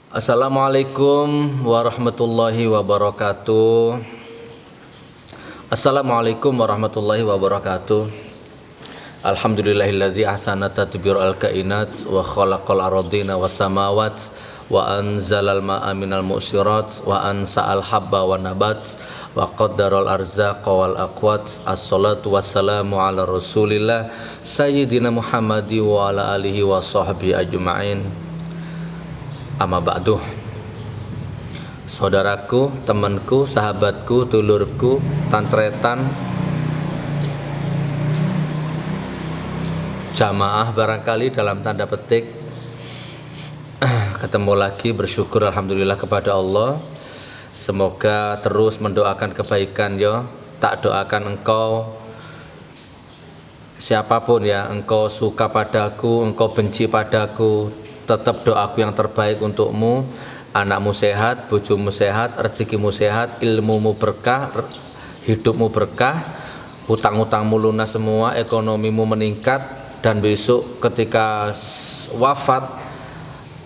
Assalamualaikum warahmatullahi wabarakatuh. Assalamualaikum warahmatullahi wabarakatuh. Alhamdulillahilladzi ahsana tadbir al-kainat wa khalaqal aradina was samawat wa anzalal ma'a minal mu'sirat wa ansa'al habba wa nabat wa qaddaral arzaqa wal aqwat. Assalatu wassalamu ala rasulillah sayyidina Muhammadi wa ala alihi wa sahbihi ajma'in. Amma ba'du. Saudaraku, temanku, sahabatku, dulurku, tantretan, jamaah barangkali dalam tanda petik, ketemu lagi, bersyukur alhamdulillah kepada Allah. Semoga terus mendoakan kebaikan ya. Tak doakan engkau siapapun ya, engkau suka padaku, engkau benci padaku, tetap doaku yang terbaik untukmu. Anakmu sehat, bojomu sehat, rezekimu sehat, ilmumu berkah, hidupmu berkah, hutang-hutangmu lunas semua, ekonomimu meningkat, dan besok ketika wafat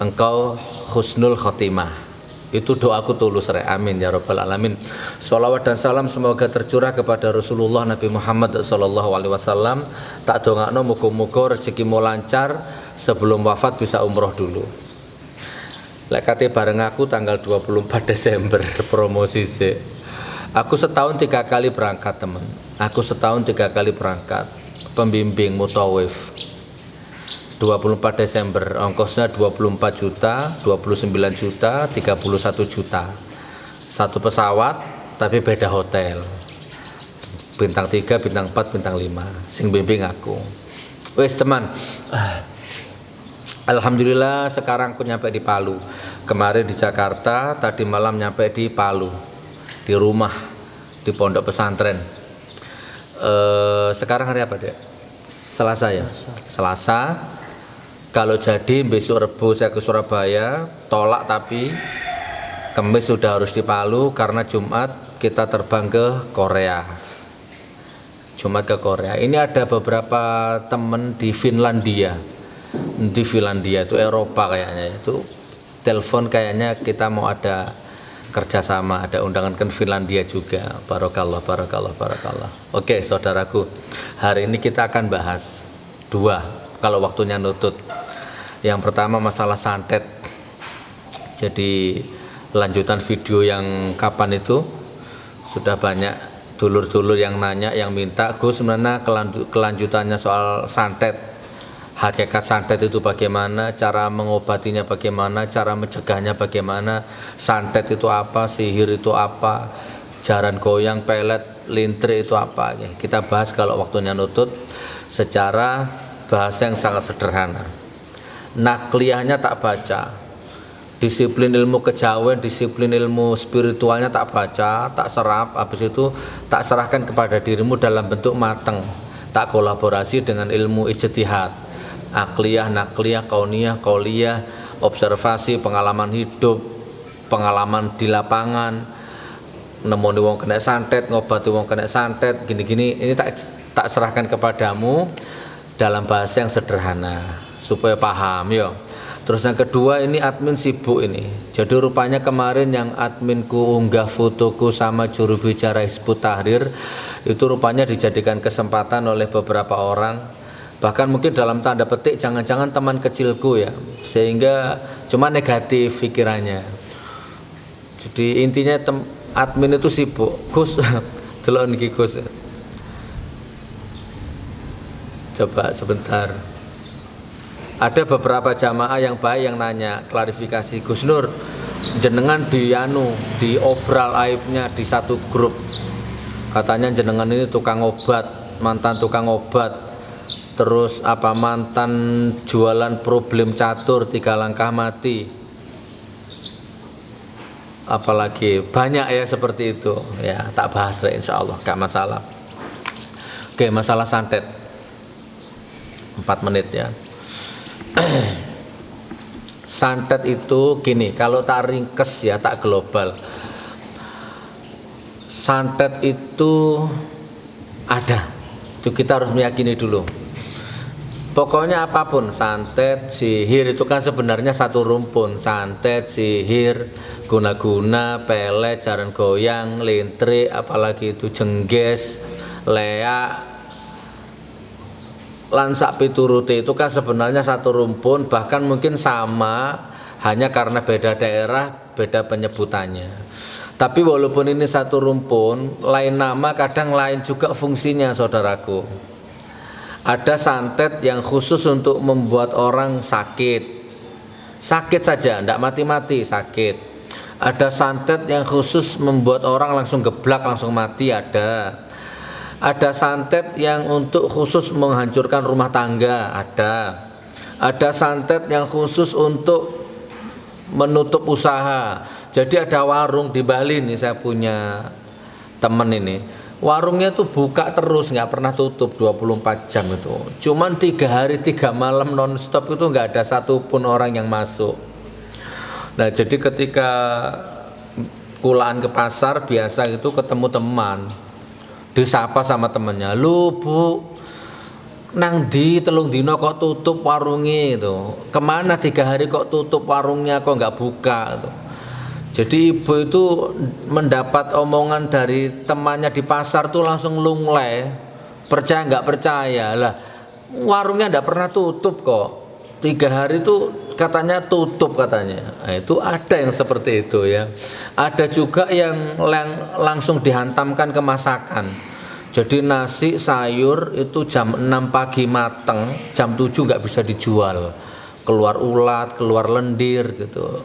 engkau husnul khotimah. Itu doaku tulus, amin ya rabbal alamin. Sholawat dan salam semoga tercurah kepada Rasulullah Nabi Muhammad SAW. Tak dongakno muga-muga rezekimu lancar, sebelum wafat bisa umroh dulu. Lekate bareng aku tanggal 24 Desember promosi sih. Aku setahun 3 kali berangkat teman. Aku setahun 3 kali berangkat. Pembimbing mutawif. 24 Desember ongkosnya 24 juta, 29 juta, 31 juta. Satu pesawat tapi beda hotel. Bintang 3, bintang 4, bintang 5. Sing bimbing aku. Wes teman. Alhamdulillah sekarang aku nyampe di Palu. Kemarin di Jakarta, tadi malam nyampe di Palu, di rumah, di pondok pesantren. Sekarang hari apa dek? Selasa ya? Selasa. Kalau jadi besok Rebo saya ke Surabaya, tolak tapi Kamis sudah harus di Palu karena Jumat kita terbang ke Korea. Jumat ke Korea. Ini ada beberapa teman di Finlandia. Di Finlandia itu Eropa kayaknya, itu telepon kayaknya kita mau ada kerjasama, ada undangan ke Finlandia juga. Barakallah, barakallah, barakallah. Oke saudaraku, hari ini kita akan bahas 2 kalau waktunya nutut. Yang pertama masalah santet. Jadi lanjutan video yang kapan itu sudah banyak dulur-dulur yang nanya, yang minta Gus sebenarnya kelanjutannya soal santet. Hakikat santet itu bagaimana, cara mengobatinya bagaimana, cara mencegahnya bagaimana, santet itu apa, sihir itu apa, jaran goyang, pelet, lintri itu apa. Kita bahas kalau waktunya nutut secara bahasa yang sangat sederhana. Nakliyahnya tak baca, disiplin ilmu kejawen, disiplin ilmu spiritualnya tak baca, tak serap, habis itu tak serahkan kepada dirimu dalam bentuk mateng, tak kolaborasi dengan ilmu ijtihad. Akliyah, nakliyah, kauniyah, qauliyah, observasi, pengalaman hidup, pengalaman di lapangan, nemoni wong kena santet, ngobati wong kena santet, gini-gini, ini tak serahkan kepadamu dalam bahasa yang sederhana supaya paham ya. Terus yang kedua, ini admin sibuk ini. Jadi rupanya kemarin yang adminku unggah fotoku sama juru bicara Hizbut Tahrir itu rupanya dijadikan kesempatan oleh beberapa orang. Bahkan mungkin dalam tanda petik jangan-jangan teman kecilku ya, sehingga cuma negatif pikirannya. Jadi intinya admin itu sibuk. Gus, delok niki Gus. Coba sebentar. Ada beberapa jamaah yang baik yang nanya klarifikasi, Gus Nur, jenengan diobral aibnya di satu grup. Katanya jenengan ini tukang obat, mantan tukang obat. Terus apa mantan jualan problem catur 3 langkah mati, apalagi banyak ya seperti itu ya. Tak bahas lah insya Allah, gak masalah. Oke, masalah santet 4 menit ya. Santet itu gini, kalau tak ringkes ya, tak global. Santet itu ada, itu kita harus meyakini dulu. Pokoknya apapun, santet, sihir itu kan sebenarnya satu rumpun. Santet, sihir, guna-guna, pelet, jaran goyang, lintrik, apalagi itu jengges, leak, lan sak piturute itu kan sebenarnya satu rumpun, bahkan mungkin sama, hanya karena beda daerah, beda penyebutannya. Tapi walaupun ini satu rumpun, lain nama kadang lain juga fungsinya, saudaraku. Ada santet yang khusus untuk membuat orang sakit saja, tidak mati-mati, sakit. Ada santet yang khusus membuat orang langsung geblak, langsung mati, ada. Ada santet yang untuk khusus menghancurkan rumah tangga, ada. Ada santet yang khusus untuk menutup usaha. Jadi ada warung di Bali nih, saya punya temen ini. Warungnya tuh buka terus, nggak pernah tutup 24 jam itu. Cuman 3 hari 3 malam nonstop itu nggak ada satupun orang yang masuk. Nah jadi ketika kulaan ke pasar biasa itu ketemu teman, disapa sama temennya, lu bu, nang di telung dino kok tutup warungnya itu, kemana 3 hari kok tutup warungnya, kok nggak buka itu. Jadi ibu itu mendapat omongan dari temannya di pasar tuh langsung lunglai, percaya nggak percaya lah, warungnya nggak pernah tutup kok, 3 hari itu katanya tutup katanya. Nah, itu ada yang seperti itu ya. Ada juga yang langsung dihantamkan ke masakan. Jadi nasi sayur itu jam 6 pagi mateng, jam 7 nggak bisa dijual, keluar ulat, keluar lendir gitu.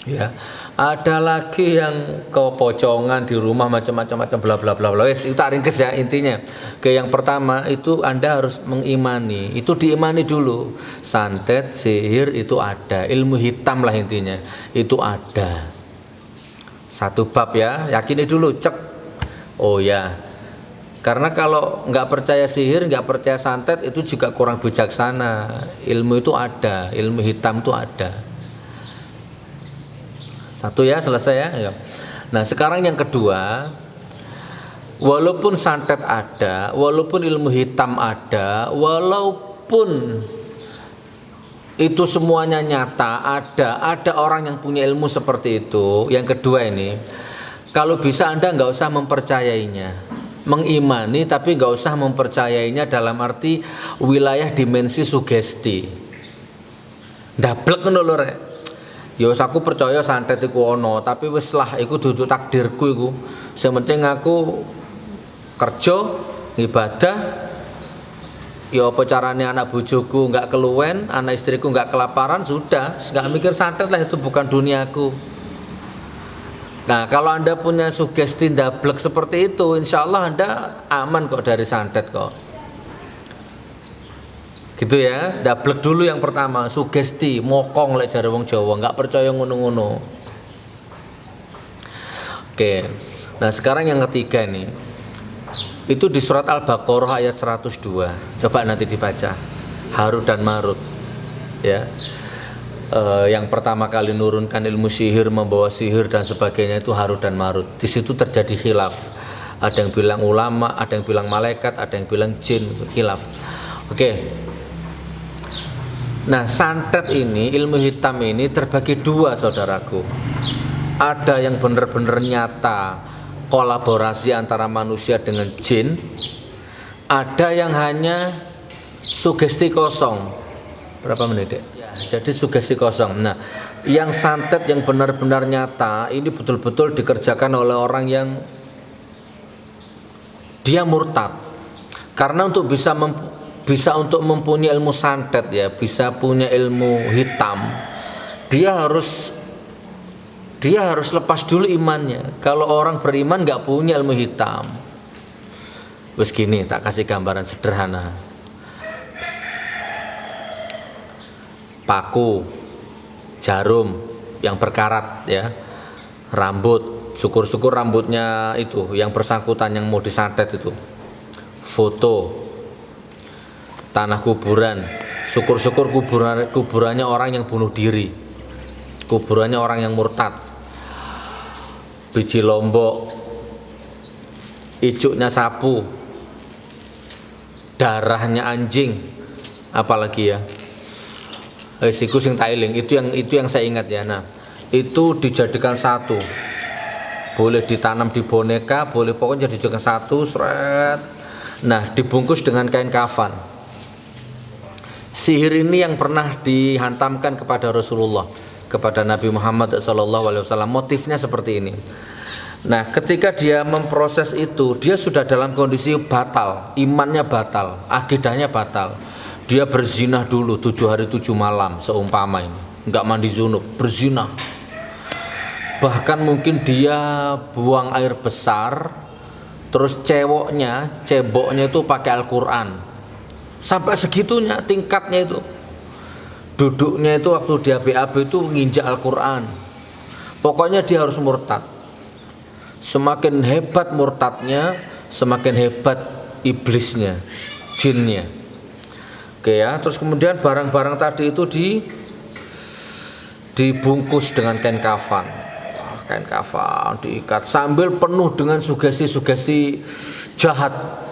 Ya, ada lagi yang kepocongan di rumah macam-macam bla bla bla bla. Wes, itu tak ringkes ya intinya. Ke yang pertama itu Anda harus mengimani. Itu diimani dulu. Santet, sihir itu ada, ilmu hitam lah intinya. Itu ada. Satu bab ya, yakini dulu, cek. Oh ya. Karena kalau nggak percaya sihir, nggak percaya santet itu juga kurang bijaksana. Ilmu itu ada, ilmu hitam itu ada. Satu ya, selesai ya. Nah sekarang yang kedua, walaupun santet ada, walaupun ilmu hitam ada, walaupun itu semuanya nyata, ada orang yang punya ilmu seperti itu. Yang kedua ini, kalau bisa Anda nggak usah mempercayainya, mengimani tapi nggak usah mempercayainya dalam arti wilayah dimensi sugesti. Dablek ngono lho rek. Ya aku percaya santet iku ono, tapi wis lah iku dudu takdirku iku. Sing penting aku kerja, ibadah. Ya apa carane anak bojoku enggak keluwen, anak istriku enggak kelaparan, sudah, enggak mikir santet lah, itu bukan duniaku. Nah, kalau Anda punya sugesti ndablek seperti itu, insya Allah Anda aman kok dari santet kok. Gitu ya, dablek dulu yang pertama, sugesti, mokong lek jare wong Jawa, nggak percaya ngono-ngono. Oke. Nah, sekarang yang ketiga nih. Itu di surat Al-Baqarah ayat 102. Coba nanti dibaca. Harut dan Marut. Ya. Yang pertama kali nurunkan ilmu sihir, membawa sihir dan sebagainya itu Harut dan Marut. Di situ terjadi khilaf. Ada yang bilang ulama, ada yang bilang malaikat, ada yang bilang jin, khilaf. Oke. Nah, santet ini, ilmu hitam ini terbagi dua, saudaraku. Ada yang benar-benar nyata, kolaborasi antara manusia dengan jin. Ada yang hanya sugesti kosong. Berapa menit, Dek? Ya, jadi sugesti kosong. Nah, yang santet yang benar-benar nyata ini betul-betul dikerjakan oleh orang yang dia murtad. Karena untuk bisa untuk mempunyai ilmu santet ya, bisa punya ilmu hitam, dia harus lepas dulu imannya. Kalau orang beriman nggak punya ilmu hitam, terus gini, tak kasih gambaran sederhana. Paku, jarum yang berkarat ya, rambut, syukur-syukur rambutnya itu yang bersangkutan yang mau disantet itu, foto, tanah kuburan, syukur-syukur kuburannya orang yang bunuh diri, kuburannya orang yang murtad, biji lombok, icuknya sapu, darahnya anjing, apalagi ya, siku sing tailing, itu yang saya ingat ya. Nah, itu dijadikan satu, boleh ditanam di boneka, boleh pokoknya dijadikan satu, seret. Nah, dibungkus dengan kain kafan. Sihir ini yang pernah dihantamkan kepada Rasulullah, kepada Nabi Muhammad SAW. Motifnya seperti ini. Nah, ketika dia memproses itu, dia sudah dalam kondisi batal, imannya batal, akidahnya batal. Dia berzinah dulu 7 hari 7 malam seumpama ini, nggak mandi junub, berzinah. Bahkan mungkin dia buang air besar, terus ceboknya itu pakai Al-Quran. Sampai segitunya tingkatnya itu. Duduknya itu waktu dia BAB itu nginjak Al-Quran. Pokoknya dia harus murtad. Semakin hebat murtadnya, semakin hebat iblisnya, jinnya. Oke ya, terus kemudian barang-barang tadi itu dibungkus dengan kain kafan. Kain kafan diikat sambil penuh dengan sugesti-sugesti jahat.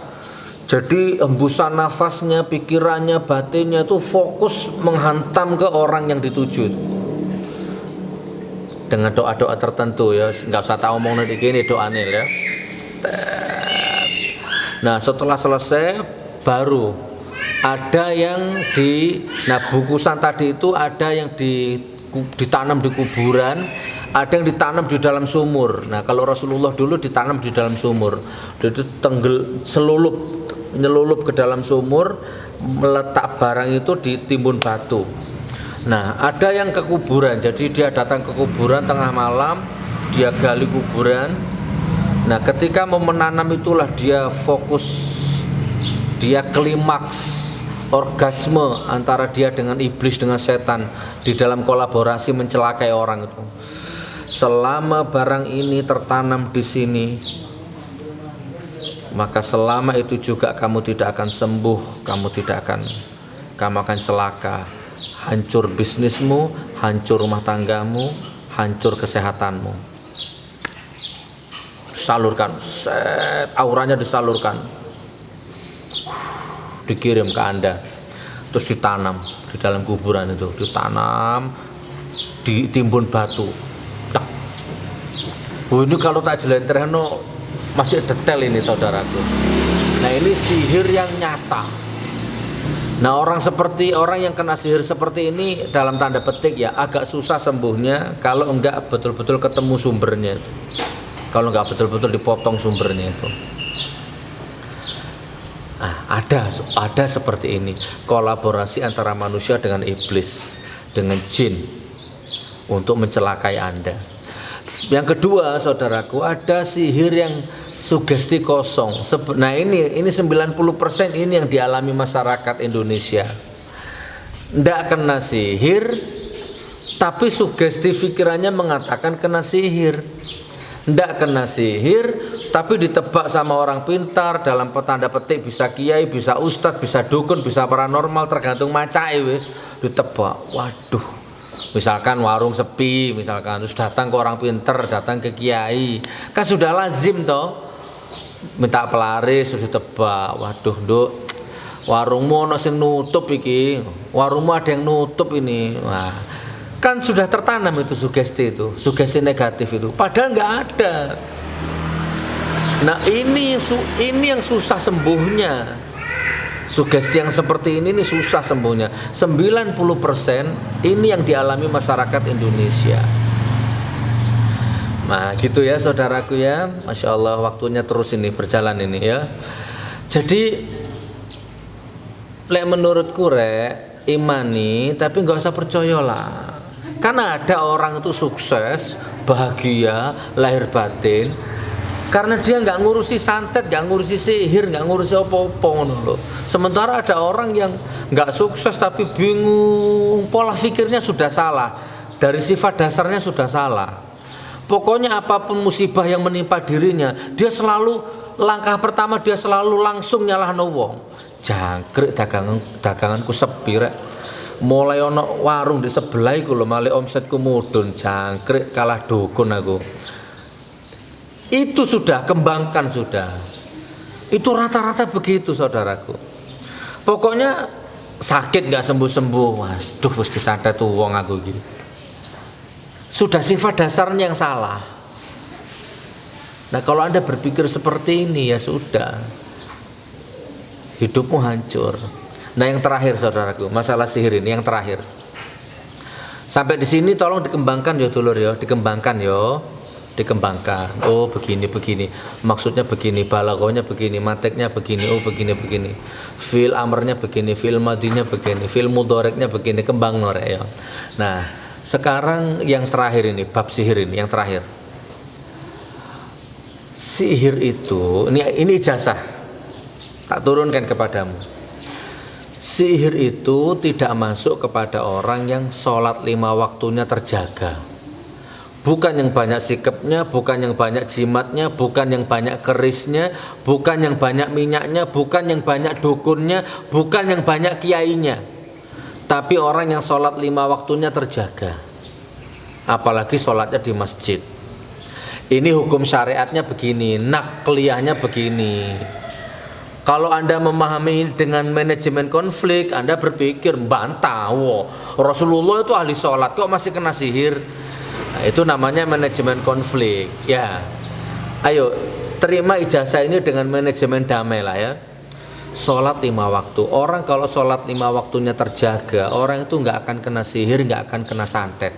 Jadi embusan nafasnya, pikirannya, batinnya itu fokus menghantam ke orang yang dituju. Dengan doa-doa tertentu ya, nggak usah tak omong nanti gini doanya ya. Nah, setelah selesai baru ada yang bungkusan tadi itu ada yang ditanam di kuburan, ada yang ditanam di dalam sumur. Nah, kalau Rasulullah dulu ditanam di dalam sumur, itu nyelulup ke dalam sumur, meletak barang itu di timbun batu. Nah, ada yang ke kuburan, jadi dia datang ke kuburan tengah malam, dia gali kuburan. Nah, ketika mau menanam itulah dia fokus, dia klimaks, orgasme antara dia dengan iblis, dengan setan di dalam kolaborasi mencelakai orang itu. Selama barang ini tertanam di sini, maka selama itu juga kamu tidak akan sembuh, kamu akan celaka, hancur bisnismu, hancur rumah tanggamu, hancur kesehatanmu. Salurkan, auranya disalurkan, dikirim ke Anda, terus ditanam di dalam kuburan itu, ditanam, ditimbun batu. Ini kalau tak jelentrehno masih detail ini saudaraku. Nah, ini sihir yang nyata. Nah, orang yang kena sihir seperti ini dalam tanda petik ya agak susah sembuhnya kalau enggak betul-betul ketemu sumbernya itu. Kalau enggak betul-betul dipotong sumbernya itu. Nah, ada seperti ini, kolaborasi antara manusia dengan iblis, dengan jin untuk mencelakai Anda. Yang kedua, saudaraku, ada sihir yang sugesti kosong. Nah, ini 90% ini yang dialami masyarakat Indonesia. Nggak kena sihir, tapi sugesti pikirannya mengatakan kena sihir. Nggak kena sihir, tapi ditebak sama orang pintar, dalam tanda petik bisa kiai, bisa ustadz, bisa dukun, bisa paranormal, tergantung macai wis ditebak. Waduh. Misalkan warung sepi, misalkan terus datang ke orang pinter, datang ke kiai, kan sudah lazim toh minta pelaris, terus ditebak. Waduh, Nduk, warungmu ono sing nutup iki, warungmu ada yang nutup ini. Wah, kan sudah tertanam itu sugesti negatif itu, padahal nggak ada. Nah, ini yang susah sembuhnya. Sugesti yang seperti ini susah sembuhnya. 90% ini yang dialami masyarakat Indonesia. Nah, gitu ya saudaraku ya. Masya Allah, waktunya terus ini berjalan ini ya. Jadi menurutku imani, tapi nggak usah percaya lah. Karena ada orang itu sukses, bahagia, lahir batin, karena dia nggak ngurusi santet, nggak ngurusi sihir, nggak ngurusi apa-apa loh. Sementara ada orang yang nggak sukses tapi bingung, pola pikirnya sudah salah, dari sifat dasarnya sudah salah. Pokoknya apapun musibah yang menimpa dirinya, dia selalu langkah pertama dia selalu langsung nyalahno wong. Jangkrik daganganku sepi rek. Mulai ono warung di sebelah iku lho, malih omsetku mudhun, jangkrik kalah dukun aku. Itu sudah kembangkan sudah. Itu rata-rata begitu saudaraku. Pokoknya sakit nggak sembuh-sembuh, mas, duh wis disantet wong aku gitu. Sudah sifat dasarnya yang salah. Nah kalau Anda berpikir seperti ini ya sudah, hidupmu hancur. Nah yang terakhir saudaraku, masalah sihir ini yang terakhir. Sampai di sini tolong dikembangkan ya dulur ya, dikembangkan ya, dikembangkan. Oh begini, maksudnya begini, balaghahnya begini, mateknya begini, oh begini. Fil amrnya begini, fil madinya begini, fil mudhoreknya begini, kembang norek ya. Nah sekarang yang terakhir ini, bab sihir ini yang terakhir. Sihir itu, ini ijazah tak turunkan kepadamu. Sihir itu tidak masuk kepada orang yang sholat 5 waktunya terjaga. Bukan yang banyak sikapnya, bukan yang banyak jimatnya, bukan yang banyak kerisnya, bukan yang banyak minyaknya, bukan yang banyak dukunnya, bukan yang banyak kiainya. Tapi orang yang sholat 5 waktunya terjaga. Apalagi sholatnya di masjid. Ini hukum syariatnya begini, nakliyahnya begini. Kalau Anda memahami dengan manajemen konflik, Anda berpikir bantah, Rasulullah itu ahli sholat kok masih kena sihir. Nah, itu namanya manajemen konflik. Ya, ayo terima ijazah ini dengan manajemen damai lah ya. Sholat 5 waktu. Orang kalau sholat 5 waktunya terjaga, orang itu nggak akan kena sihir, nggak akan kena santet.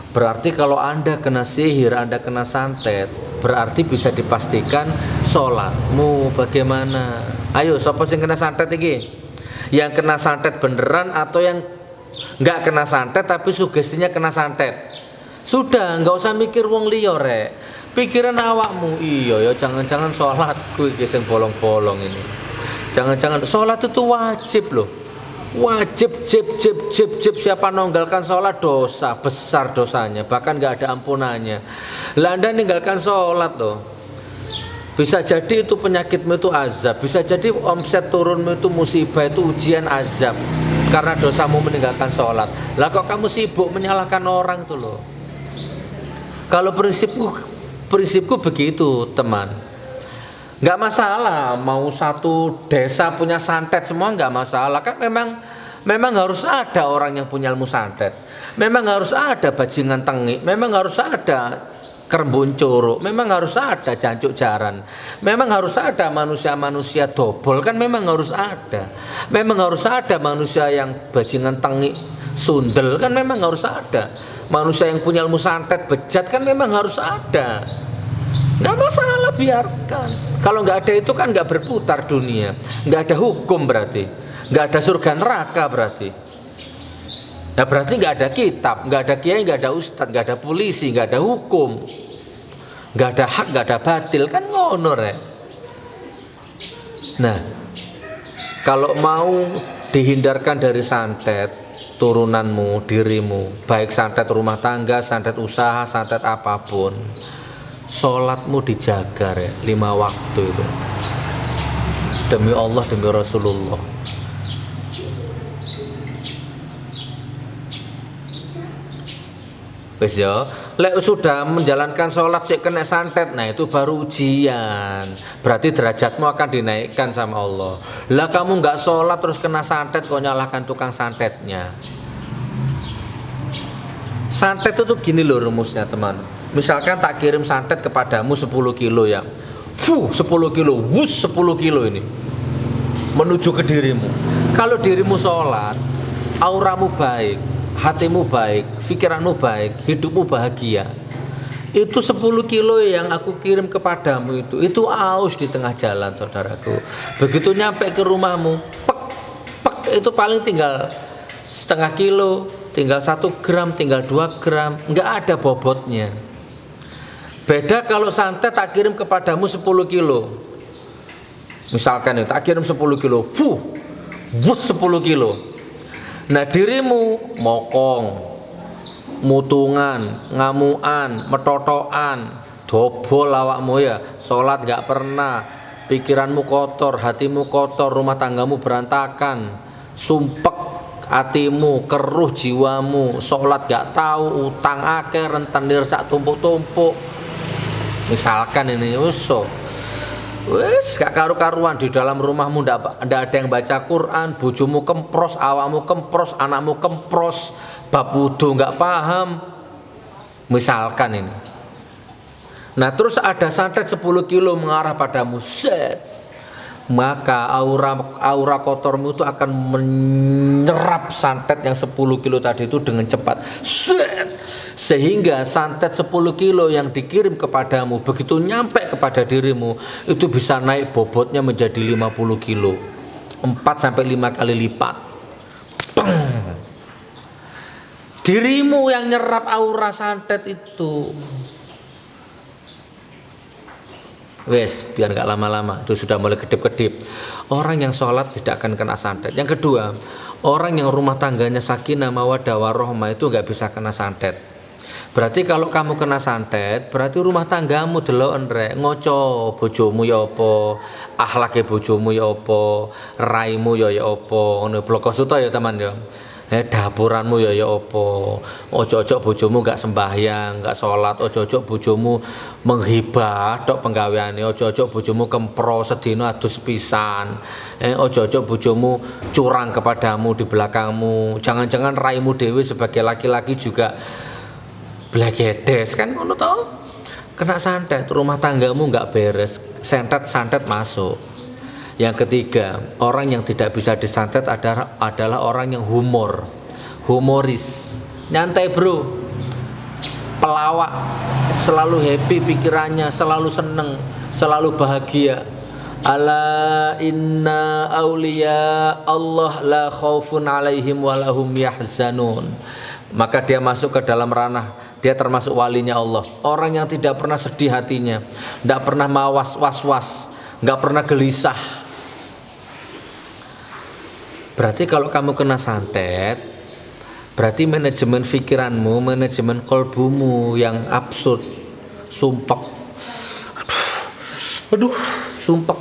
Berarti kalau Anda kena sihir, Anda kena santet, berarti bisa dipastikan sholatmu bagaimana. Ayo, siapa yang kena santet ini? Yang kena santet beneran atau yang nggak kena santet tapi sugestinya kena santet? Sudah, nggak usah mikir wong liya rek. Pikiran awakmu, iya ya jangan-jangan sholatku iki sing bolong-bolong ini. Jangan-jangan sholat itu wajib loh. Wajib jib siapa nonggalkan sholat dosa besar dosanya, bahkan nggak ada ampunannya. Lah Anda ninggalkan sholat loh, bisa jadi itu penyakitmu itu azab, bisa jadi omset turunmu itu musibah, itu ujian azab karena dosamu meninggalkan sholat. Lah kok kamu sibuk menyalahkan orang tuh loh. Kalau prinsipku begitu teman, nggak masalah mau satu desa punya santet semua, nggak masalah kan. Memang harus ada orang yang punya ilmu santet, memang harus ada bajingan tengik, memang harus ada kerembun curug, memang harus ada jancuk jaran, memang harus ada manusia-manusia dobol kan, memang harus ada. Memang harus ada manusia yang bajingan tengik sundel kan, memang harus ada. Manusia yang punya ilmu santet bejat kan memang harus ada. Nggak masalah, biarkan. Kalau nggak ada itu kan nggak berputar dunia, nggak ada hukum berarti, nggak ada surga neraka berarti. Nah berarti nggak ada kitab, nggak ada kiai, nggak ada ustadz, nggak ada polisi, nggak ada hukum, nggak ada hak, nggak ada batil kan ngono rek. Nah kalau mau dihindarkan dari santet turunanmu, dirimu, baik santet rumah tangga, santet usaha, santet apapun, sholatmu dijaga ya, 5 waktu itu. Demi Allah, demi Rasulullah. Wis ya, lek sudah menjalankan sholat sik kena santet, nah itu baru ujian. Berarti derajatmu akan dinaikkan sama Allah. Lah kamu nggak sholat terus kena santet kok nyalahkan tukang santetnya. Santet itu gini loh rumusnya teman. Misalkan tak kirim santet kepadamu 10 kilo ya, 10 kilo, 10 kilo ini menuju ke dirimu. Kalau dirimu sholat, auramu baik, hatimu baik, pikiranmu baik, hidupmu bahagia, itu 10 kilo yang aku kirim kepadamu itu aus di tengah jalan saudaraku. Begitu nyampe ke rumahmu, pek itu paling tinggal setengah kilo, tinggal 1 gram, tinggal 2 gram, nggak ada bobotnya. Beda kalau santet tak kirim kepadamu 10 kilo. Misalkan tak kirim 10 kilo, 10 kilo. Nah dirimu mokong, mutungan, ngamuan, metotokan, dobol awakmu ya, sholat gak pernah, pikiranmu kotor, hatimu kotor, rumah tanggamu berantakan, sumpek hatimu, keruh jiwamu, sholat gak tahu, utang akeh, rentenir sak tumpuk-tumpuk. Misalkan ini usul, Wes gak karu-karuan, di dalam rumahmu ndak ada yang baca Quran, bojomu kempros, awakmu kempros, anakmu kempros, bab wudu nggak paham. Misalkan ini. Nah, terus ada santet 10 kilo mengarah padamu, set. Maka aura kotormu itu akan menyerap santet yang 10 kilo tadi itu dengan cepat, set. Sehingga santet 10 kilo yang dikirim kepadamu begitu nyampe kepada dirimu itu bisa naik bobotnya menjadi 50 kilo, 4 sampai 5 kali lipat. Peng. Dirimu yang nyerap aura santet itu. Wes, biar gak lama-lama, itu sudah mulai kedip-kedip. Orang yang sholat tidak akan kena santet. Yang kedua, orang yang rumah tangganya sakinah mawaddah warahmah itu gak bisa kena santet. Berarti kalau kamu kena santet, berarti rumah tanggamu deloken rek, ngoco bojomu ya apa, akhlake bojomu ya apa, raimu ya apa, ngono blokosuta ya teman ya. Dapuranmu ya apa, ojo-ojo bojomu gak sembahyang, gak sholat, ojo-ojo bojomu menghibah tok penggaweane, ojo-ojo bojomu kempro sedina adus pisan, ojo-ojo bojomu curang kepadamu di belakangmu, jangan-jangan raimu dewi sebagai laki-laki juga blagedes kan ngono toh. Kena santet, rumah tanggamu gak beres, santet masuk. Yang ketiga, orang yang tidak bisa disantet adalah orang yang humoris, nyantai bro, pelawak, selalu happy pikirannya, selalu seneng, selalu bahagia. Ala inna auliya Allah la khaufun alaihim walahum yahzanun. Maka dia masuk ke dalam ranah, dia termasuk walinya Allah, orang yang tidak pernah sedih hatinya, tidak pernah was-was, nggak pernah gelisah. Berarti kalau kamu kena santet, berarti manajemen pikiranmu, manajemen kolbumu yang absurd, sumpek, sumpek,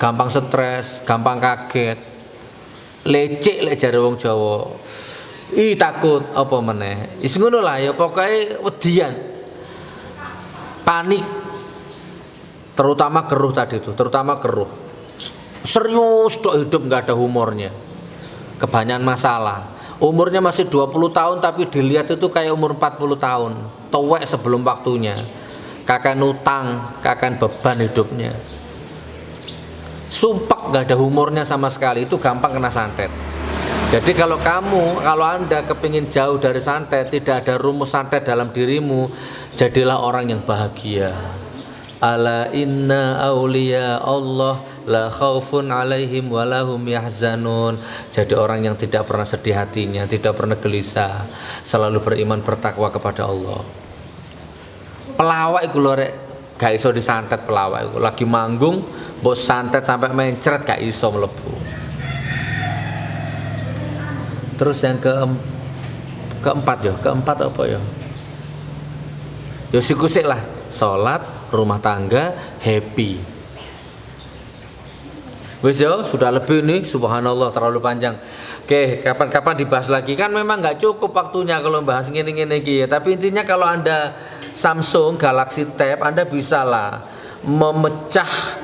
gampang stres, gampang kaget, lecek lek jare wong Jawa. Takut apa meneh. Is ngono lah ya, pokoke wedian. Panik. Terutama keruh tadi itu, terutama keruh. Serius tok hidup nggak ada humornya, kebanyakan masalah. Umurnya masih 20 tahun tapi dilihat itu kayak umur 40 tahun, tuwek sebelum waktunya, kakek utang, kakek beban hidupnya, sumpek nggak ada humornya sama sekali. Itu gampang kena santet. Jadi kalau anda kepingin jauh dari santet, tidak ada rumus santet dalam dirimu, jadilah orang yang bahagia. Ala inna auliya Allah la khaufun alaihim walahum yahzanun. Jadi orang yang tidak pernah sedih hatinya, tidak pernah gelisah, selalu beriman bertakwa kepada Allah. Pelawak iku lho rek, gak iso disantet. Pelawak iku lagi manggung mbok santet sampai mencret gak iso mlebu. Terus yang keempat apa ya? Ya sikusik lah, salat, rumah tangga, happy. Wis yo, sudah lebih nih, subhanallah terlalu panjang. Oke, kapan-kapan dibahas lagi. Kan memang nggak cukup waktunya kalau bahas gini-gini ya. Tapi intinya kalau Anda Samsung Galaxy Tab, Anda bisa lah memecah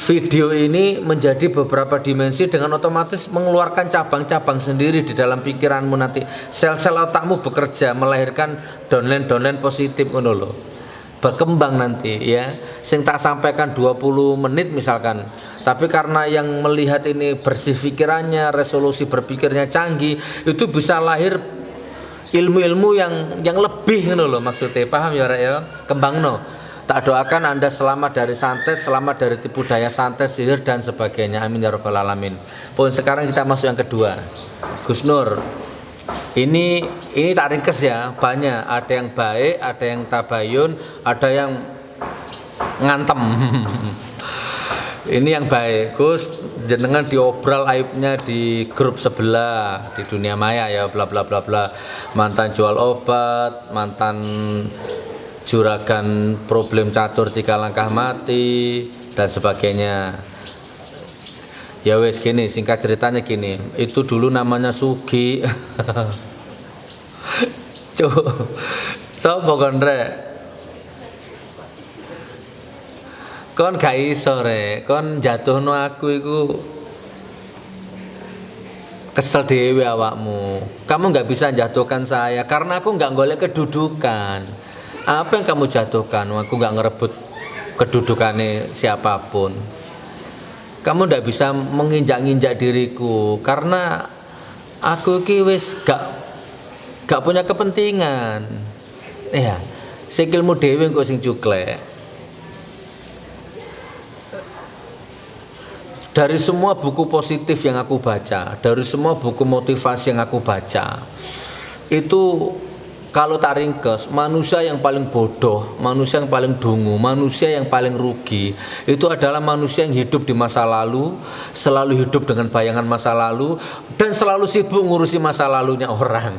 video ini menjadi beberapa dimensi dengan otomatis mengeluarkan cabang-cabang sendiri di dalam pikiranmu nanti. Sel-sel otakmu bekerja melahirkan downline positif ngono lho. Berkembang nanti ya. Sing tak sampaikan 20 menit misalkan. Tapi karena yang melihat ini bersih pikirannya, resolusi berpikirnya canggih, itu bisa lahir ilmu-ilmu yang lebih ngono lho maksudnya. Paham ya Rek ya? Kembangno. Tak doakan Anda selamat dari santet, selamat dari tipu daya santet, sihir dan sebagainya. Amin ya rabbal alamin. Pun sekarang kita masuk yang kedua. Gus Nur. Ini tak ringkes ya, banyak. Ada yang baik, ada yang tabayun, ada yang ngantem. Ini yang baik. Gus, jenengan diobral aibnya di grup sebelah di dunia maya ya, bla bla bla bla. Mantan jual obat, mantan juragan problem catur 3 langkah mati dan sebagainya. Ya wes gini, singkat ceritanya gini, itu dulu namanya Sugi. Sapa kon rek? Kon gak iso rek, kon jatuhno aku iku kesel dewe awakmu. Kamu nggak bisa jatuhkan saya karena aku nggak golek kedudukan. Apa yang kamu jatuhkan? Aku nggak ngerebut kedudukannya siapapun. Kamu nggak bisa menginjak-injak diriku karena aku ki wis gak punya kepentingan. Ya, sikilmu dewe kok sing cuklek. Dari semua buku positif yang aku baca, dari semua buku motivasi yang aku baca, itu kalau tak ringkes, manusia yang paling bodoh, manusia yang paling dungu, manusia yang paling rugi, itu adalah manusia yang hidup di masa lalu, selalu hidup dengan bayangan masa lalu, dan selalu sibuk ngurusi masa lalunya orang.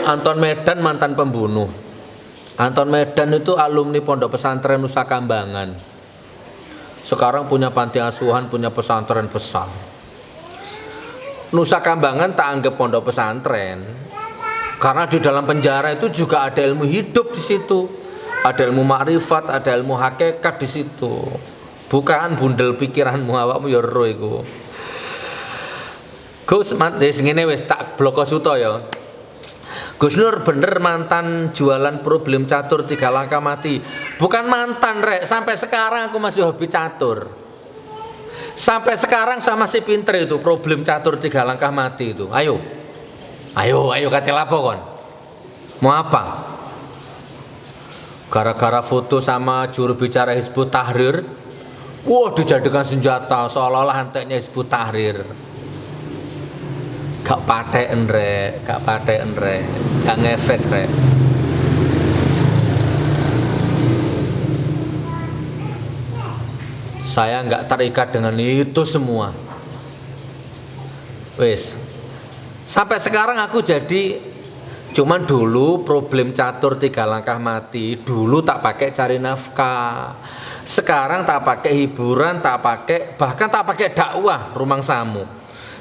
Anton Medan mantan pembunuh. Anton Medan itu alumni Pondok Pesantren Nusa Kambangan. Sekarang punya panti asuhan, punya pesantren besar. Nusa Kambangan tak anggap pondok pesantren karena di dalam penjara itu juga ada ilmu hidup di situ. Ada ilmu makrifat, ada ilmu hakikat di situ. Bukan bundel pikiranmu awakmu ya ro iku. Gus wis ngene wis tak bloko suto ya. Gus Nur bener mantan jualan problem catur 3 langkah mati. Bukan mantan rek, sampai sekarang aku masih hobi catur. Sampai sekarang saya masih pinter itu problem catur 3 langkah mati itu. Ayo kate lapo kon. Mau apa? Gara-gara foto sama juru bicara Hizbut Tahrir, wah dijadikan senjata seolah-olah anteknya Hizbut Tahrir. Gak paten rek, gak ngefek rek. Saya nggak terikat dengan itu semua. Wes, sampai sekarang aku jadi cuman dulu problem catur 3 langkah mati. Dulu tak pakai cari nafkah. Sekarang tak pakai hiburan, bahkan tak pakai dakwah rumang samu.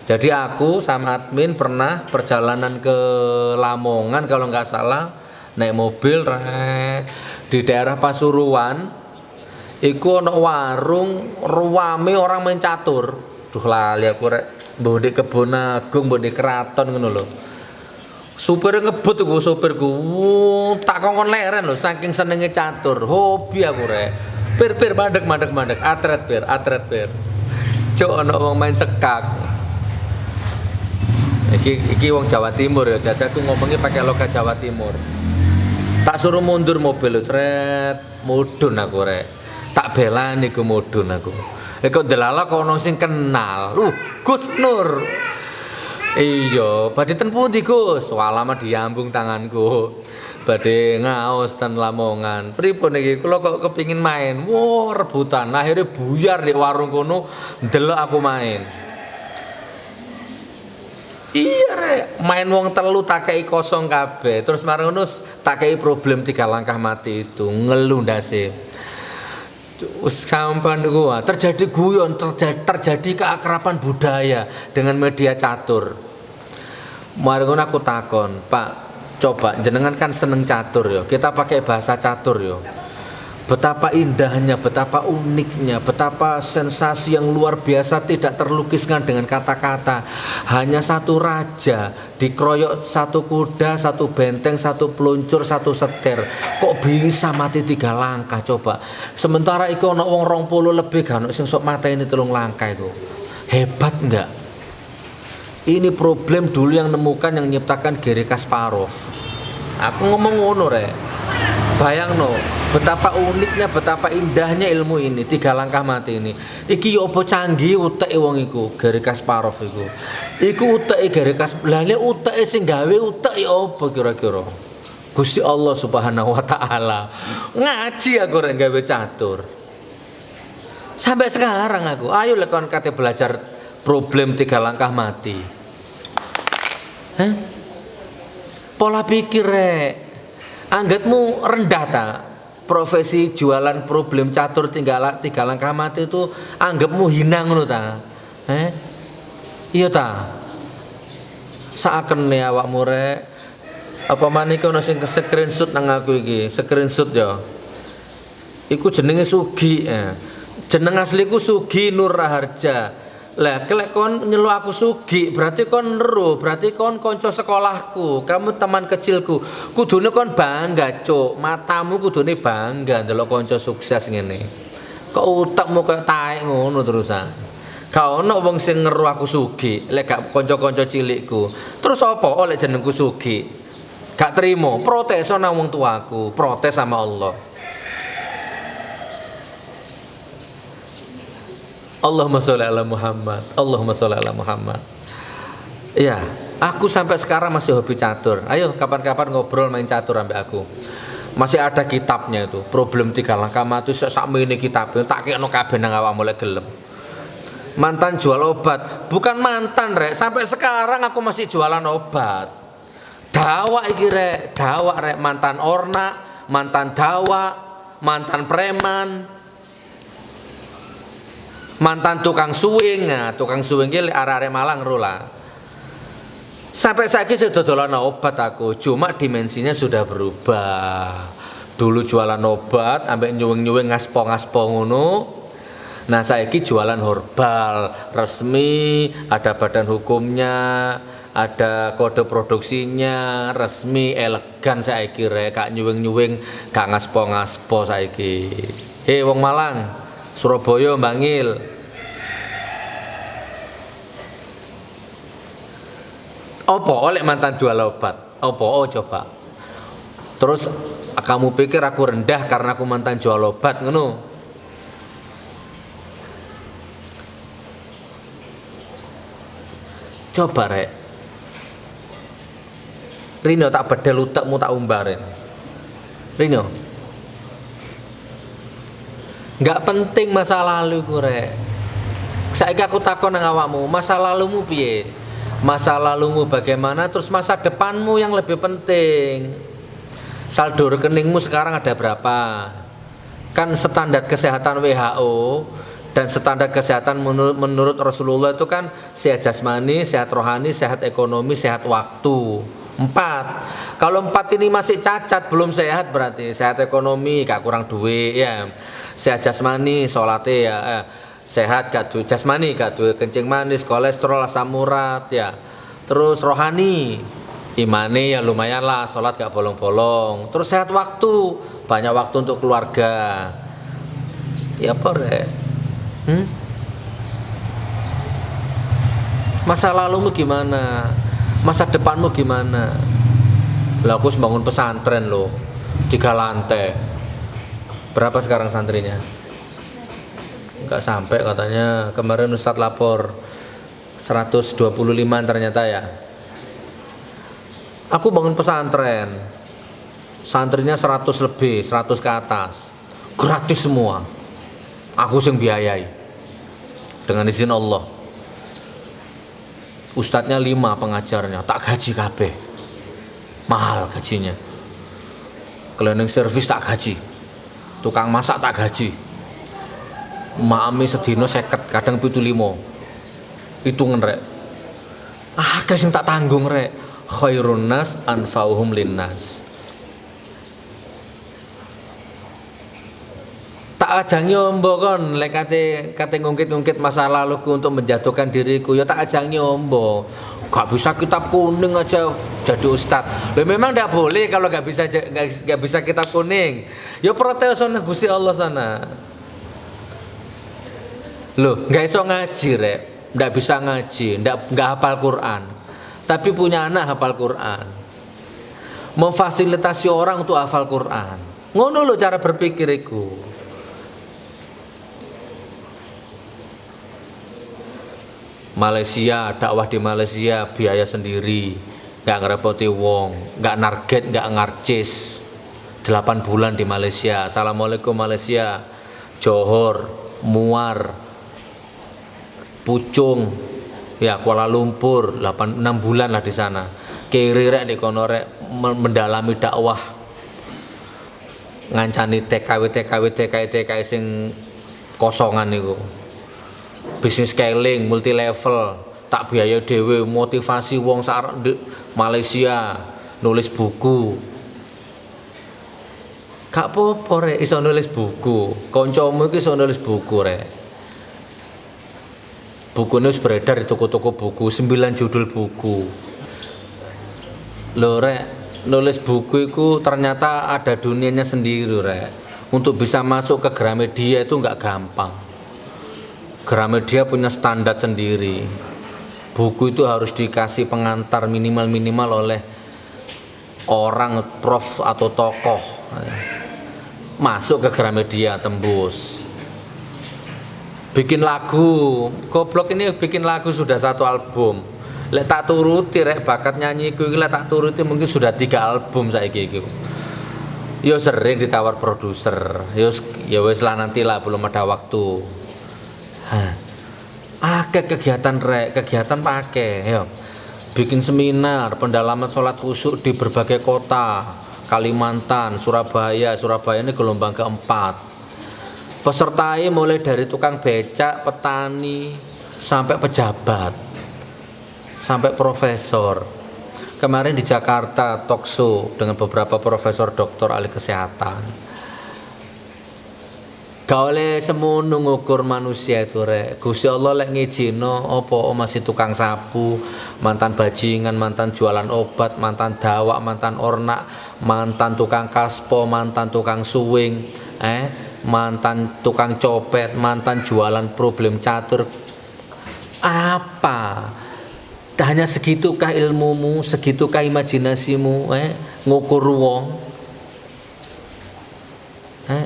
Jadi aku sama admin pernah perjalanan ke Lamongan kalau nggak salah naik mobil di daerah Pasuruan. Iku ana warung ruame orang main catur. Duh lali aku rek mbok di Kebon Agung, mbok di Keraton ngono lho. Supir ngebut iku supirku. Tak kongkon leren lho saking senenge catur. Hobi aku rek. Pir mandek. Atret pir. Cuk ana wong main sekak. Iki wong Jawa Timur ya, dada tuh ngomongnya pakai logat Jawa Timur. Tak suruh mundur mobil sret, mudun aku rek. Tak belani ku mudun aku. Kok delala kok ono sing kenal. Gus Nur. Iya, badhe ten pundi Gus? Walama diambung tanganku. Badhe ngaos ten Lamongan. Pripun iki kula kok kepingin main. Wah, rebutan. Akhirnya buyar di warung kono ndelok aku main. Iya rek, main wong telu tak kei kosong kabeh. Terus marang ngono tak kei problem 3 langkah mati itu ngeluh ndase. Wis sampean niku terjadi guyon, terjadi keakraban budaya dengan media catur. Marang ngono aku takon, "Pak, coba jenengan kan seneng catur ya. Kita pakai bahasa catur ya. Betapa indahnya, betapa uniknya, betapa sensasi yang luar biasa tidak terlukiskan dengan kata-kata. Hanya satu raja, dikeroyok satu kuda, satu benteng, satu peluncur, satu setir. Kok bisa mati 3 langkah coba. Sementara iku ana wong 20 lebih kan sing sok mateni 3 langkah iku. Hebat enggak? Ini problem dulu yang nemukan yang nyiptakan Garry Kasparov. Aku ngomong ngono rek. Bayangno, betapa uniknya, betapa indahnya ilmu ini 3 langkah mati ini. Iki yo apa canggih uteke wong iku, Garry Kasparov iku. Iku uteke Garry Kasparov. Lah nek uteke sing gawe utek yo apa kira-kira? Gusti Allah Subhanahu wa taala. Ngaji aku rek gawe catur. Sampai sekarang aku, ayo lek kon kate belajar problem 3 langkah mati. Pola pikir rek. Anggatmu rendah tak? Profesi jualan problem catur 3 langkah mati itu anggapmu hina ngono ta? Iya ta? Saken awakmu rek Apa maneh kono sing screenshot nang aku iki, screenshot ya. Iku jenenge Sugi. Jeneng asliku Sugi Nur Raharja. Lah kelek kon nyeluk aku Sugi, berarti kon nero, berarti kon kanca sekolahku, kamu teman kecilku. Kudune kon bangga, Cuk. Matamu kudune bangga ndelok kanca sukses ngene. Kok utekmu koyo taek ngono terusan. Gak ono wong sing ngeru aku Sugi, lek gak kanca-kanca cilikku. Terus apa oleh jenengku Sugi? Gak terima, protes nang wong tuaku, protes sama Allah. Allahumma sholli ala Muhammad. Allahumma sholli ala Muhammad. Iya, aku sampai sekarang masih hobi catur. Ayo kapan-kapan ngobrol main catur sampai aku. Masih ada kitabnya itu. Problem 3 langkah mati sakmene kitabnya tak kekno kabeh nang awakmu lek gelem. Mantan jual obat, bukan mantan rek. Sampai sekarang aku masih jualan obat. Dawa iki rek, dawa rek, mantan orna, mantan dawa, mantan preman. Mantan tukang suwing, nah tukang suwing iki arek-arek Malang rula. Sampai saiki sudah dodolan obat aku, cuma dimensinya sudah berubah. Dulu jualan obat, ambek nyuwing-nyuwing ngaspo-ngaspo ngono. Nah saiki jualan herbal, resmi, ada badan hukumnya, ada kode produksinya, resmi, elegan saiki rek, gak nyuwing-nyuwing, gak ngaspo-ngaspo saiki. Hei wong Malang, Surabaya Bangil. Apa oleh mantan jual obat? Apa coba? Terus kamu pikir aku rendah karena aku mantan jual obat ngono? Coba rek. Rino tak bedel utekmu tak umbarin. Rino. Enggak penting masa lalu ku rek. Saiki aku takon nang awakmu, masa lalumu piye? Masa lalumu bagaimana, terus masa depanmu yang lebih penting. Saldo rekeningmu sekarang ada berapa? Kan standar kesehatan WHO dan standar kesehatan menurut Rasulullah itu kan sehat jasmani, sehat rohani, sehat ekonomi, sehat waktu. 4. Kalau 4 ini masih cacat, belum sehat berarti. Sehat ekonomi gak kurang duit ya. Sehat jasmani, salate ya. Sehat gak duwe jasmani, gak duwe kencing manis, kolesterol, asam urat ya. Terus rohani, imane ya lumayan lah, sholat gak bolong-bolong. Terus sehat waktu, banyak waktu untuk keluarga. Ya apa rek? Masa lalumu gimana? Masa depanmu gimana? Lah aku bangun pesantren loh, 3 lantai. Berapa sekarang santrinya? Enggak sampai katanya, kemarin Ustadz lapor 125 ternyata ya. Aku bangun pesantren, santrinya 100 lebih, 100 ke atas, gratis semua. Aku yang biayai dengan izin Allah. Ustadznya 5 pengajarnya, tak gaji kabeh, mahal gajinya. Cleaning service tak gaji, tukang masak tak gaji. Maami sedino 50, kadang 75. Hitungan rek. Guys yang tak tanggung rek. Khairun nas anfa'uhum linnas. Tak ajangi ombo kon lek kate ngungkit-ngungkit masa laluku untuk menjatuhkan diriku ya tak ajangi ombo. Gak bisa kitab kuning aja jadi ustad. Loh memang ndak boleh kalau gak bisa kitab kuning. Ya protes sana Gusti Allah sana. Loh, nggak iso ngaji rek, nggak bisa ngaji, nggak hafal Quran, tapi punya anak hafal Quran, memfasilitasi orang untuk hafal Quran, ngono lo cara berpikiriku. Malaysia, dakwah di Malaysia biaya sendiri, nggak ngerepoti wong, nggak narget, nggak ngarcis, 8 bulan di Malaysia. Assalamualaikum Malaysia, Johor, Muar, Pucung, ya Kuala Lumpur, 6 bulan lah di sana. Kiri rek di kono rek mendalami dakwah, ngancani TKW sing kosongan niku. Bisnis scaling, multi level, tak biaya dhewe, motivasi wong sak Malaysia. nulis buku. Gak apa-apa rek iso nulis buku. Kancamu iki iso nulis buku rek. Bukunya wis beredar di toko-toko buku, 9 judul buku. Lho rek, nulis buku itu ternyata ada dunianya sendiri rek. Untuk bisa masuk ke Gramedia itu nggak gampang. Gramedia punya standar sendiri. Buku itu harus dikasih pengantar minimal-minimal oleh orang prof atau tokoh. Masuk ke Gramedia tembus. Bikin lagu, goblok ini bikin lagu sudah 1 album. Lek tak turuti rek bakat nyanyiku iki lek tak turuti mungkin sudah 3 album saiki iki. Yo sering ditawar produser. Ya wis lah nantilah belum ada waktu. Kegiatan rek, kegiatan pakai yo. Bikin seminar pendalaman sholat khusyuk di berbagai kota. Kalimantan, Surabaya ini gelombang keempat. Pesertai mulai dari tukang becak, petani, sampai pejabat, sampai profesor. Kemarin di Jakarta talk show dengan beberapa profesor doktor ahli kesehatan. Gak oleh semono ngukur manusia itu rek. Gusti Allah lek ngijino opo masih tukang sapu, mantan bajingan, mantan jualan obat, mantan dawak, mantan ornak, mantan tukang kaspo, mantan tukang suwing, mantan tukang copet, mantan jualan problem catur. Apa? Hanya segitukah ilmumu, segitukah imajinasimu, ngukur wong?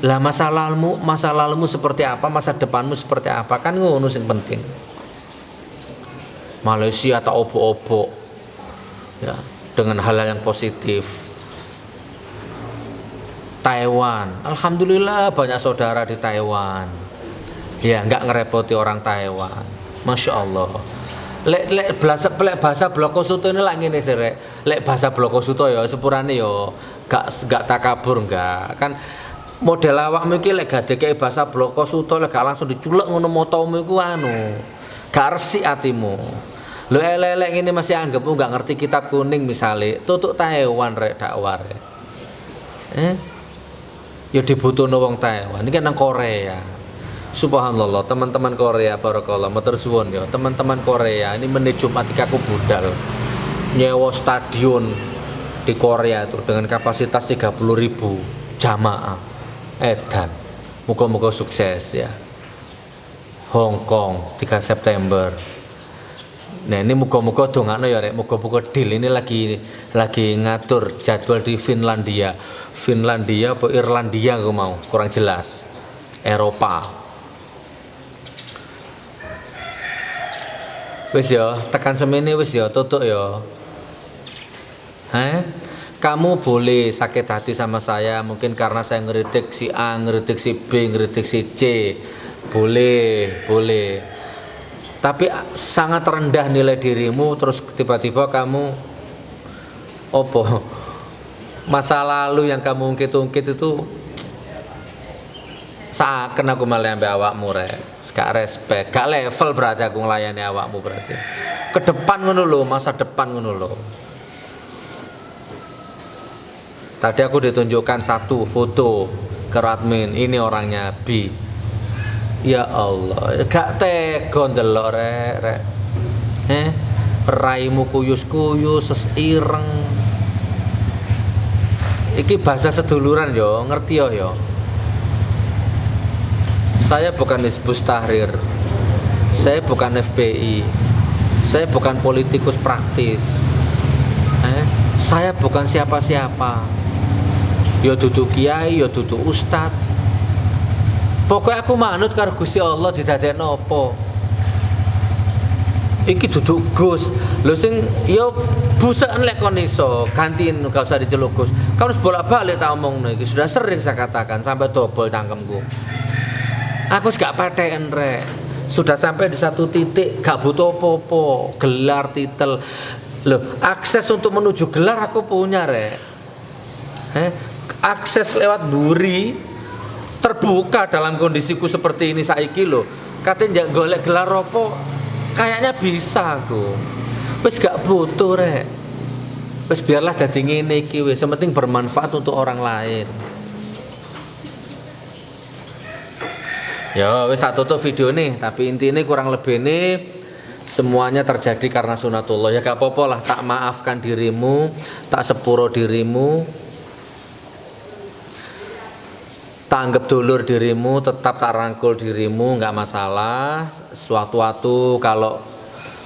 Lah masa lalumu seperti apa, masa depanmu seperti apa? Kan ngono sing penting. Malaysia atau opo-opo, ya, dengan hal-hal yang positif. Taiwan, alhamdulillah banyak saudara di Taiwan. Ya, nggak ngerepoti orang Taiwan. Masya Allah. Lek bahasa Bloko Suto ini lagi nih sih rek. Lek bahasa Bloko Suto ya sepurane yo gak takabur enggak. Kan model awakmu iki lek gak dikei bahasa Bloko Suto lek gak langsung diculek ngono motomu iku anu. Gak resik atimu. Lho elek ngene masih anggapmu gak ngerti kitab kuning misale. Tutuk Taiwan rek dakwah rek. Ya dibutuhno wong Taiwan. Ini kan nang Korea. Subhanallah, teman-teman Korea barakallah, matur suwun ya. Teman-teman Korea ini menit Jumat iki aku budal. Nyewa stadion di Korea itu dengan kapasitas 30.000 jamaah. Edan. Muga-muga sukses ya. Hong Kong 3 September. Nah, ini muga-muga dongakno ya rek, muga-muga deal ini lagi ngatur jadwal di Finlandia apa Irlandia aku mau, kurang jelas. Eropa. Wis ya, tekan semene wis ya, tutuk ya. Kamu boleh sakit hati sama saya mungkin karena saya ngeritik si A, ngeritik si B, ngeritik si C. Boleh. Tapi sangat rendah nilai dirimu terus tiba-tiba kamu masa lalu yang kamu ungkit-ungkit itu seakan aku malah ambek awakmu rek. Gak respect, gak level berarti aku nglayani awakmu berarti. Ke depan ngono lho, masa depan ngono lho. Tadi aku ditunjukkan 1 foto ke admin, ini orangnya B. Ya Allah, gak tega ndelok rek. Raimu kuyus-kuyus, ireng. Iki bahasa seduluran yo, ngerti yo. Saya bukan Hizbut Tahrir. Saya bukan FPI. Saya bukan politikus praktis. Saya bukan siapa-siapa. Yo duduk kiai, yo duduk ustad. Pokoknya aku manut karo Gusti Allah didadekno apa. Iki duduk Gus. Lho sing yo busekan lek kon iso gantiin gak usah diceluk Gus. Kamu harus bolak-balik tak omongno iki sudah sering saya katakan sampai dobol cangkemku. Aku gak paten rek. Sudah sampai di satu titik gak butuh apa-apa, gelar titel. Loh, akses untuk menuju gelar aku punya rek. Akses lewat buri terbuka dalam kondisiku seperti ini saiki lho. Katanya golek gelar apa? Kayaknya bisa aku. Wis gak butuh rek. Wis biarlah dadi ngene iki wis, penting bermanfaat untuk orang lain. Ya wis tak tutup video nih, tapi intinya kurang lebih ini semuanya terjadi karena sunatullah. Ya gak apa-apa lah, tak maafkan dirimu, tak sepuro dirimu, tak anggap dulur dirimu, tetap tak rangkul dirimu, nggak masalah. Suatu-waktu kalau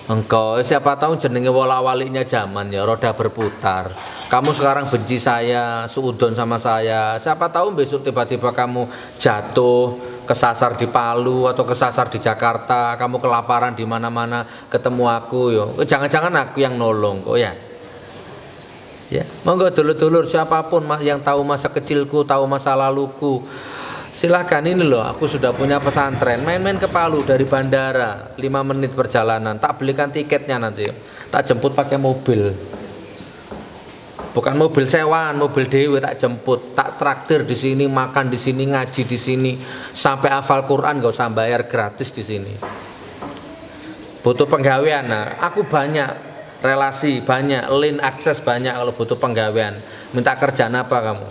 engkau siapa tahu jenenge wolak-waliknya zaman ya, roda berputar. Kamu sekarang benci saya, suudon sama saya. Siapa tahu besok tiba-tiba kamu jatuh, kesasar di Palu atau kesasar di Jakarta, kamu kelaparan di mana-mana, ketemu aku yo. Jangan-jangan aku yang nolong kok ya. Ya, monggo dulur-dulur siapapun yang tahu masa kecilku, tahu masa laluku, silahkan. Ini loh, aku sudah punya pesantren, main-main ke Palu dari bandara 5 menit perjalanan, tak belikan tiketnya nanti, tak jemput pakai mobil, bukan mobil sewaan, mobil dewe, tak jemput, tak traktir di sini, makan di sini, ngaji di sini, sampai hafal Quran gak usah bayar, gratis di sini. Butuh penggawean, nah, aku banyak relasi, banyak link akses, banyak. Kalau butuh penggawean, minta kerjaan apa kamu?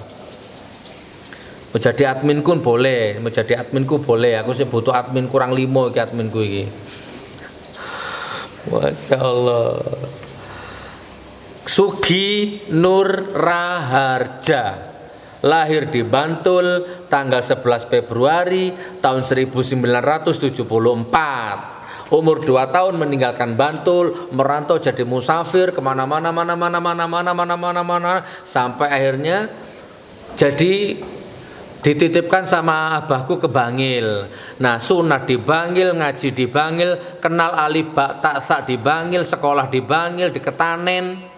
Mau jadi adminku boleh, mau jadi adminku boleh. Aku sih butuh admin kurang 5 iki adminku iki. Masya Allah. Sugi Nur Raharja, lahir di Bantul tanggal 11 Februari tahun 1974. Umur 2 tahun meninggalkan Bantul, merantau jadi musafir kemana-mana, mana-mana, sampai akhirnya jadi dititipkan sama abahku ke Bangil. Nah, sunat di Bangil, ngaji di Bangil, kenal alif ba ta sa di Bangil, sekolah di Bangil, di Ketanen.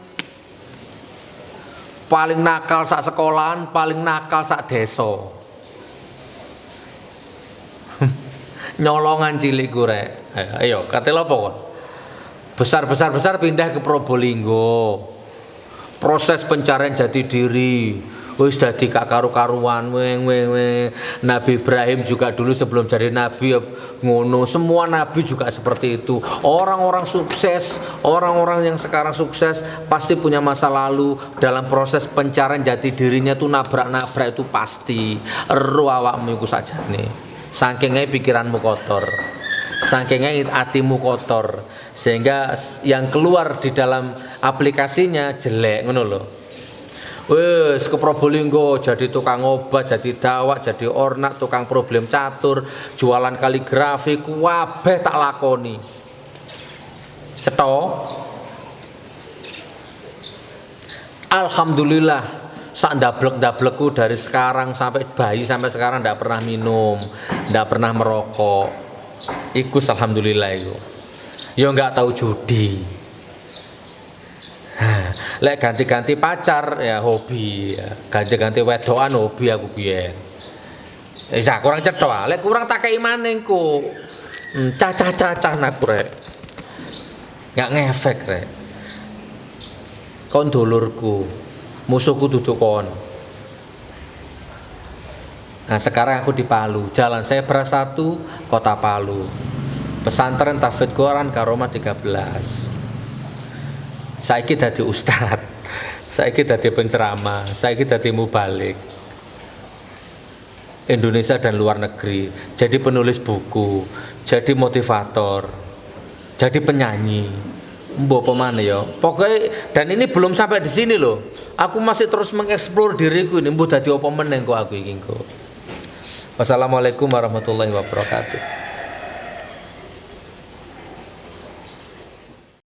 Paling nakal sak sekolahan, paling nakal sak desa. Nyolongan cilik rek. Ayo, katelo apa kon? Besar pindah ke Probolinggo. Proses pencarian jati diri. Wis dadi gak karu-karuan weng. Nabi Ibrahim juga dulu sebelum jadi nabi ngono. Semua nabi juga seperti itu. Orang-orang sukses, orang-orang yang sekarang sukses pasti punya masa lalu. Dalam proses pencarian jati dirinya tuh nabrak-nabrak itu pasti. Ero awakmu iku sakjane. Saking ae pikiranmu kotor, saking ae hatimu kotor, sehingga yang keluar di dalam aplikasinya jelek ngono lho. Wes ke Probolinggo jadi tukang obat, jadi dawak, jadi ornak, tukang problem catur, jualan kaligrafi, kabeh tak lakoni. Cetha. Alhamdulillah. Sak ndablek-ndableku dari sekarang sampai bayi sampai sekarang ndak pernah minum, ndak pernah merokok. Iku alhamdulillah iku. Ya nggak tahu judi. Lek ganti-ganti pacar ya hobi, ya. Ganti-ganti wedokan hobi aku biyen. Isa kurang cetha, lek kurang tak kei maning ku. Cacah-cacah aku rek. Nggak ngefek rek. Kon dulurku. Musuhku duduk kon. Nah sekarang aku di Palu, Jalan Sebra 1, Kota Palu. Pesantren Tahfidz Quran Karomah 13. Saiki dadi ustad, saiki dadi penceramah, saiki dadi mubalik. Indonesia dan luar negeri, jadi penulis buku, jadi motivator, jadi penyanyi. Mbok pemane ya. Pokoknya dan ini belum sampai di sini loh. Aku masih terus mengeksplor diriku ini. Mbok dadi apa meneh kok aku iki kok. Wassalamualaikum warahmatullahi wabarakatuh.